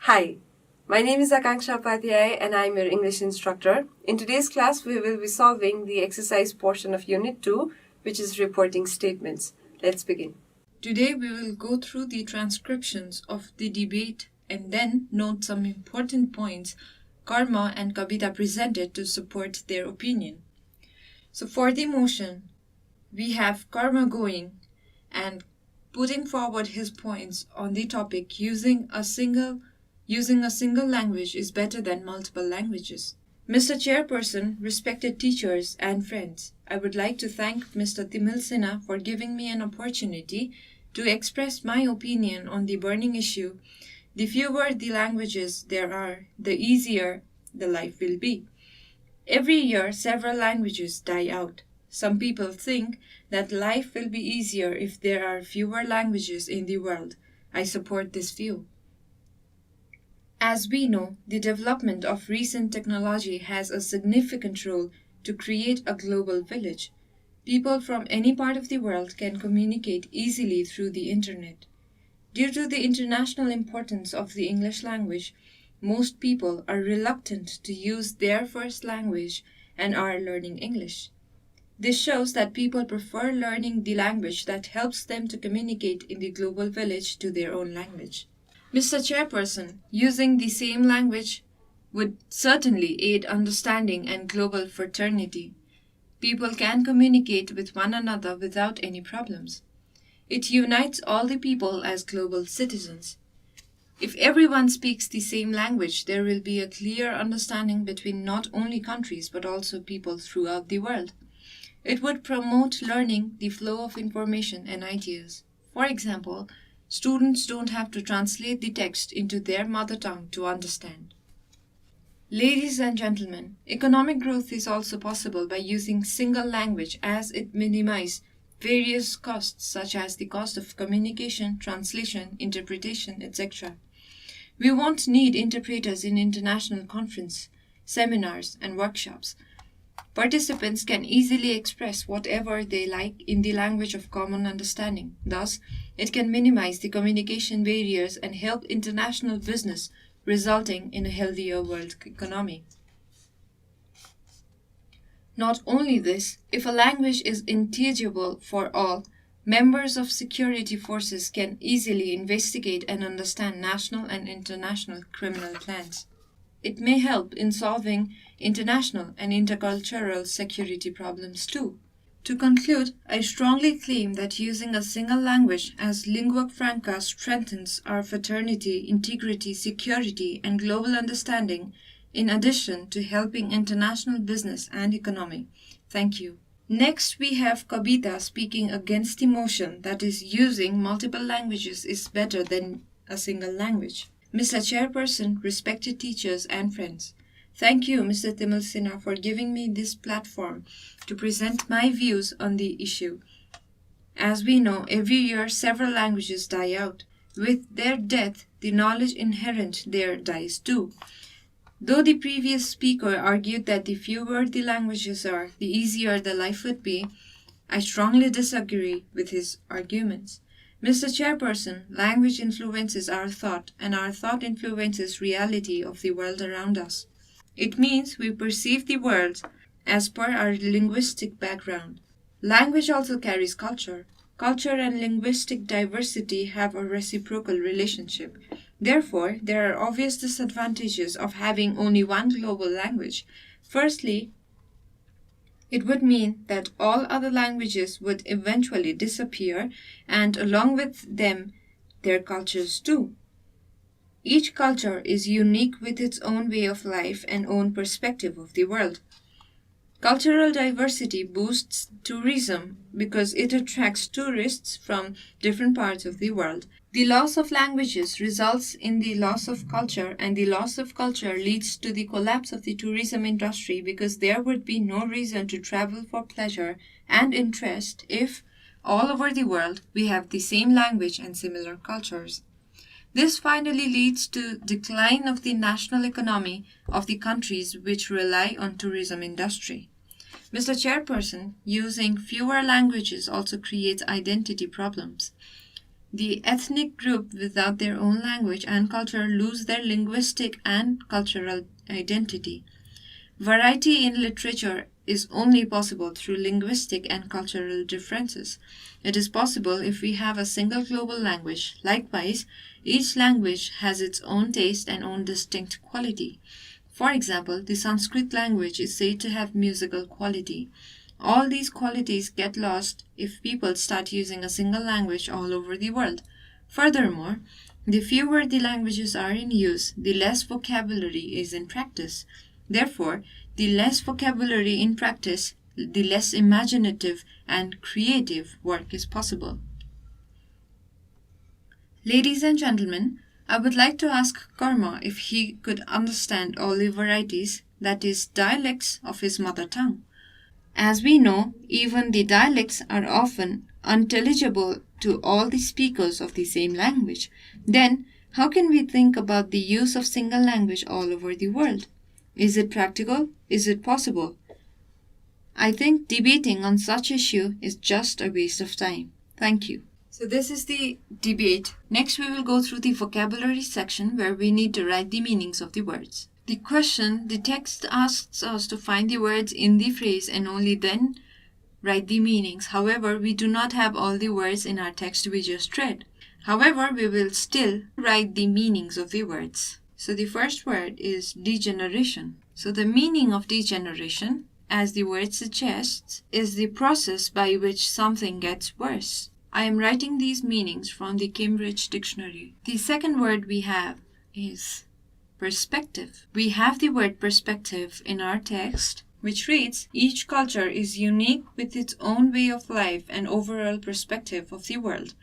Hi, my name is Akankshya Upadhyay and I am your English instructor. In today's class, we will be solving the exercise portion of Unit 2, which is reporting statements. Let's begin. Today we will go through the transcriptions of the debate and then note some important points Karma and Kabita presented to support their opinion. So for the motion, we have Karma going and putting forward his points on the topic using a single language is better than multiple languages. Mr. Chairperson, respected teachers and friends, I would like to thank Mr. Timil Sinha for giving me an opportunity to express my opinion on the burning issue. The fewer the languages there are, the easier the life will be. Every year, several languages die out. Some people think that life will be easier if there are fewer languages in the world. I support this view. As we know, the development of recent technology has a significant role to create a global village. People from any part of the world can communicate easily through the internet. Due to the international importance of the English language, most people are reluctant to use their first language and are learning English. This shows that people prefer learning the language that helps them to communicate in the global village to their own language. Mr. Chairperson, using the same language would certainly aid understanding and global fraternity. People can communicate with one another without any problems. It unites all the people as global citizens. If everyone speaks the same language, there will be a clear understanding between not only countries but also people throughout the world. It would promote learning, the flow of information and ideas. For example, students don't have to translate the text into their mother tongue to understand. Ladies and gentlemen, economic growth is also possible by using single language as it minimizes various costs such as the cost of communication, translation, interpretation, etc. We won't need interpreters in international conferences, seminars, and workshops. Participants can easily express whatever they like in the language of common understanding. Thus, it can minimize the communication barriers and help international business, resulting in a healthier world economy. Not only this, if a language is intelligible for all, members of security forces can easily investigate and understand national and international criminal plans. It may help in solving international and intercultural security problems too. To conclude, I strongly claim that using a single language as lingua franca strengthens our fraternity, integrity, security, and global understanding, in addition to helping international business and economy. Thank you. Next, we have Kabita speaking against the motion that is using multiple languages is better than a single language. Mr. Chairperson, respected teachers and friends, thank you, Mr. Timil Sinha, for giving me this platform to present my views on the issue. As we know, every year several languages die out. With their death, the knowledge inherent there dies too. Though the previous speaker argued that the fewer the languages are, the easier the life would be, I strongly disagree with his arguments. Mr. Chairperson, language influences our thought, and our thought influences reality of the world around us. It means we perceive the world as per our linguistic background. Language also carries culture. Culture and linguistic diversity have a reciprocal relationship. Therefore, there are obvious disadvantages of having only one global language. Firstly, it would mean that all other languages would eventually disappear, and along with them, their cultures too. Each culture is unique with its own way of life and own perspective of the world. Cultural diversity boosts tourism because it attracts tourists from different parts of the world. The loss of languages results in the loss of culture, and the loss of culture leads to the collapse of the tourism industry because there would be no reason to travel for pleasure and interest if, all over the world, we have the same language and similar cultures. This finally leads to decline of the national economy of the countries which rely on tourism industry. Mr. Chairperson, using fewer languages also creates identity problems. The ethnic group without their own language and culture lose their linguistic and cultural identity. Variety in literature is only possible through linguistic and cultural differences. It is possible if we have a single global language. Likewise, each language has its own taste and own distinct quality. For example, the Sanskrit language is said to have musical quality. All these qualities get lost if people start using a single language all over the world. Furthermore, the fewer the languages are in use, the less vocabulary is in practice. Therefore, the less vocabulary in practice, the less imaginative and creative work is possible. Ladies and gentlemen, I would like to ask Karma if he could understand all the varieties, that is, dialects of his mother tongue. As we know, even the dialects are often unintelligible to all the speakers of the same language. Then, how can we think about the use of single language all over the world? Is it practical? Is it possible? I think debating on such issue is just a waste of time. Thank you. So this is the debate. Next we will go through the vocabulary section where we need to write the meanings of the words. The text asks us to find the words in the phrase and only then write the meanings. However, we do not have all the words in our text we just read. However, we will still write the meanings of the words. So the first word is degeneration. So the meaning of degeneration, as the word suggests, is the process by which something gets worse. I am writing these meanings from the Cambridge Dictionary. The second word we have is perspective. We have the word perspective in our text, which reads, each culture is unique with its own way of life and overall perspective of the world.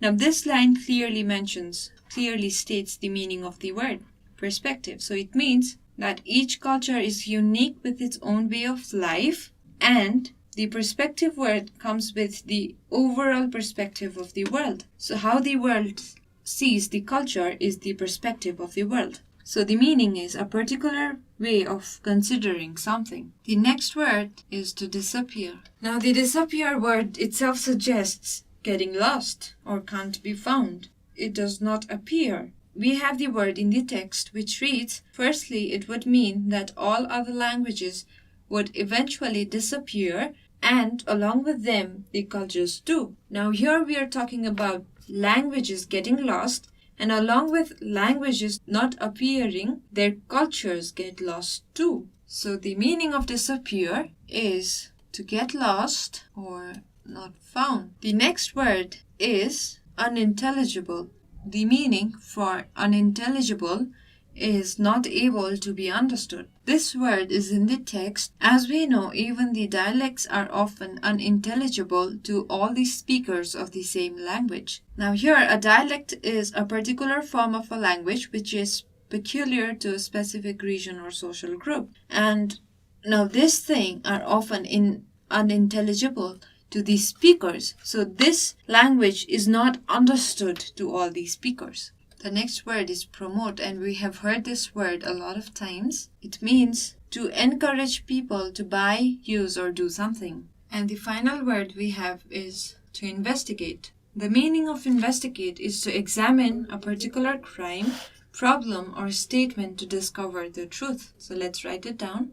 Now this line clearly states the meaning of the word perspective. So it means that each culture is unique with its own way of life, and the perspective word comes with the overall perspective of the world. So how the world sees the culture is the perspective of the world. So the meaning is a particular way of considering something. The next word is to disappear. Now the disappear word itself suggests getting lost or can't be found. It does not appear. We have the word in the text which reads, firstly, it would mean that all other languages would eventually disappear and along with them the cultures too. Now here we are talking about languages getting lost, and along with languages not appearing, their cultures get lost too. So the meaning of disappear is to get lost or not found. The next word is unintelligible. The meaning for unintelligible is not able to be understood. This word is in the text. As we know, even the dialects are often unintelligible to all the speakers of the same language. Now here, a dialect is a particular form of a language which is peculiar to a specific region or social group. And now this thing are often unintelligible to the speakers. So this language is not understood to all the speakers. The next word is promote, and we have heard this word a lot of times. It means to encourage people to buy, use, or do something. And the final word we have is to investigate. The meaning of investigate is to examine a particular crime, problem, or statement to discover the truth. So let's write it down.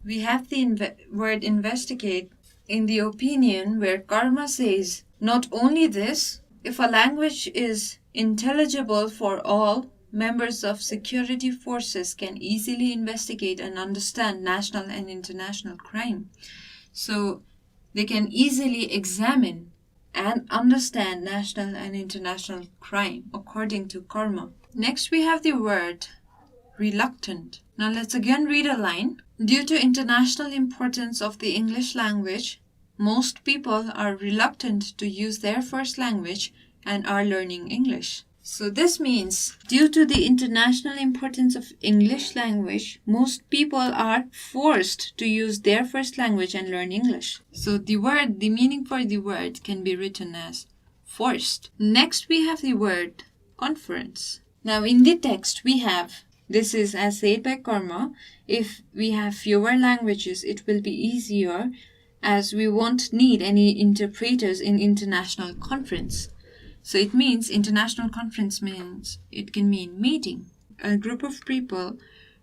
We have the word investigate in the opinion where Karma says, not only this, if a language is intelligible for all, members of security forces can easily investigate and understand national and international crime. So they can easily examine and understand national and international crime, according to Karma. Next we have the word reluctant. Now let's again read a line. Due to international importance of the English language, most people are reluctant to use their first language and are learning English. So this means, due to the international importance of English language, most people are forced to use their first language and learn English. So the meaning for the word can be written as forced. Next we have the word conference. Now in the text we have, this is as said by Karma, if we have fewer languages it will be easier as we won't need any interpreters in international conference. So it means international conference means it can mean meeting. A group of people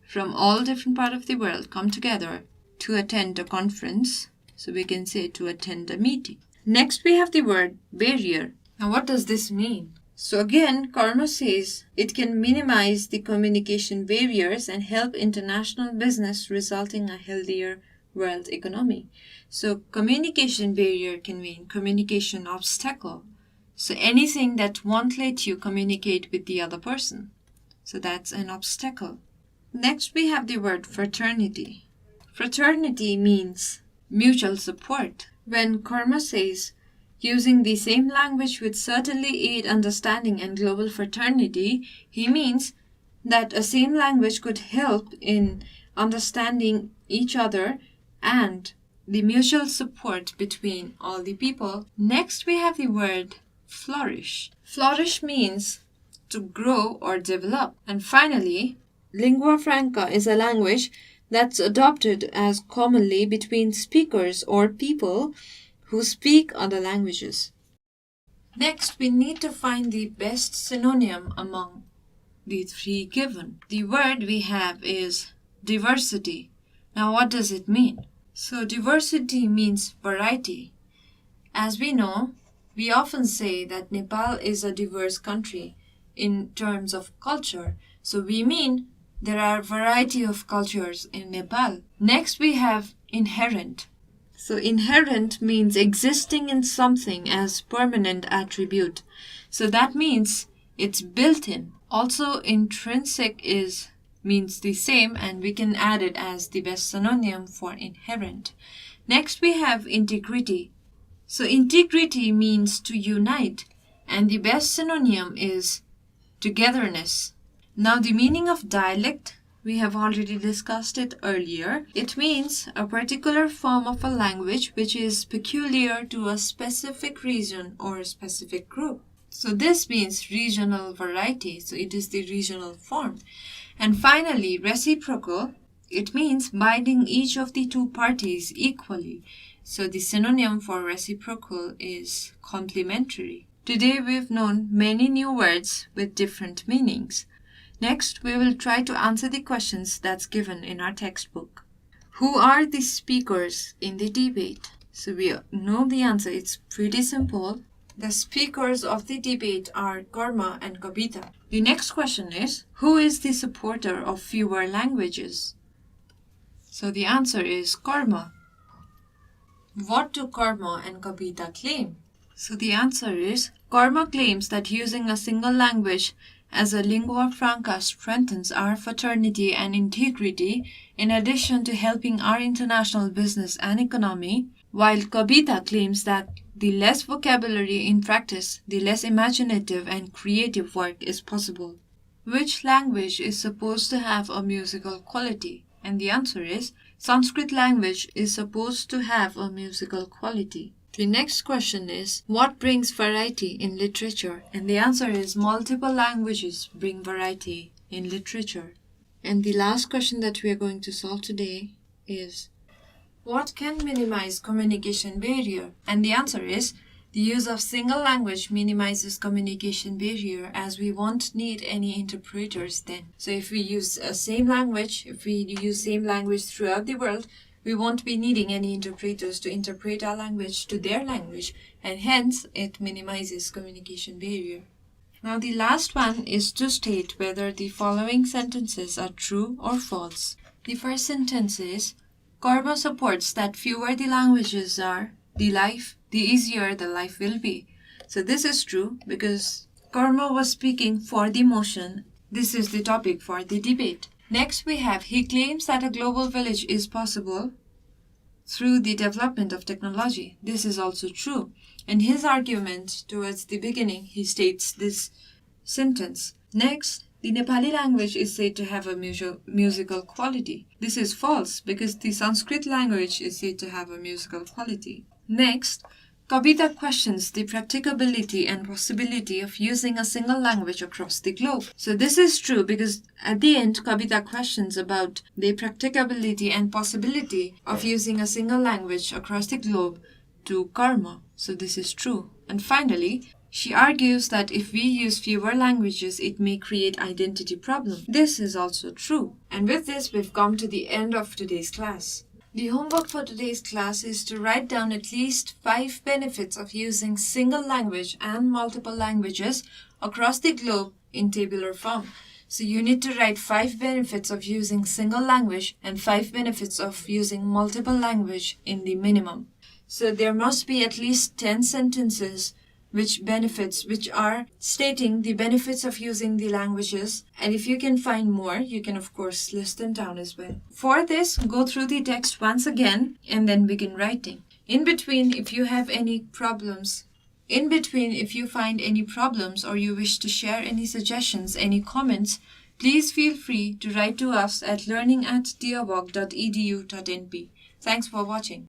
from all different parts of the world come together to attend a conference. So we can say to attend a meeting. Next we have the word barrier. Now what does this mean? So again, Karma says it can minimize the communication barriers and help international business, resulting in a healthier world economy. So communication barrier can mean communication obstacle. So anything that won't let you communicate with the other person. So that's an obstacle. Next we have the word fraternity. Fraternity means mutual support. When Karma says using the same language would certainly aid understanding and global fraternity, he means that a same language could help in understanding each other and the mutual support between all the people. Next we have the word flourish. Flourish means to grow or develop. And finally, lingua franca is a language that's adopted as commonly between speakers or people who speak other languages. Next, we need to find the best synonym among the three given. The word we have is diversity. Now, what does it mean? So, diversity means variety. As we know, we often say that Nepal is a diverse country in terms of culture. So, we mean there are a variety of cultures in Nepal. Next, we have inherent. So inherent means existing in something as permanent attribute. So that means it's built in. Also intrinsic means the same, and we can add it as the best synonym for inherent. Next we have integrity. So integrity means to unite, and the best synonym is togetherness. Now the meaning of dialect, we have already discussed it earlier. It means a particular form of a language which is peculiar to a specific region or a specific group. So this means regional variety. So it is the regional form. And finally, reciprocal. It means binding each of the two parties equally. So the synonym for reciprocal is complementary. Today we've known many new words with different meanings. Next, we will try to answer the questions that's given in our textbook. Who are the speakers in the debate? So we know the answer. It's pretty simple. The speakers of the debate are Karma and Kabita. The next question is, who is the supporter of fewer languages? So the answer is Karma. What do Karma and Kabita claim? So the answer is, Karma claims that using a single language as a lingua franca strengthens our fraternity and integrity in addition to helping our international business and economy, while Kabita claims that the less vocabulary in practice, the less imaginative and creative work is possible. Which language is supposed to have a musical quality? And the answer is, Sanskrit language is supposed to have a musical quality. The next question is, what brings variety in literature? And the answer is, multiple languages bring variety in literature. And the last question that we are going to solve today is, what can minimize communication barrier? And the answer is, the use of single language minimizes communication barrier as we won't need any interpreters then. So if we use same language throughout the world, we won't be needing any interpreters to interpret our language to their language, and hence it minimizes communication barrier. Now the last one is to state whether the following sentences are true or false. The first sentence is, Karma supports that fewer the languages are, the easier the life will be. So this is true because Karma was speaking for the motion. This is the topic for the debate. Next we have, he claims that a global village is possible through the development of technology. This is also true. In his argument towards the beginning, he states this sentence. Next, the Nepali language is said to have a musical quality. This is false because the Sanskrit language is said to have a musical quality. Next, Kabita questions the practicability and possibility of using a single language across the globe. So this is true because at the end, Kabita questions about the practicability and possibility of using a single language across the globe to Karma. So this is true. And finally, She argues that if we use fewer languages, it may create identity problems. This is also true. And with this, we've come to the end of today's class. The homework for today's class is to write down at least 5 benefits of using single language and multiple languages across the globe in tabular form. So you need to write 5 benefits of using single language and 5 benefits of using multiple language in the minimum. So there must be at least 10 sentences which are stating the benefits of using the languages, and if you can find more, you can of course list them down as well. For this, go through the text once again and then begin writing. In between, if you find any problems or you wish to share any suggestions, any comments, please feel free to write to us at learning@deerwalk.edu.np. Thanks for watching.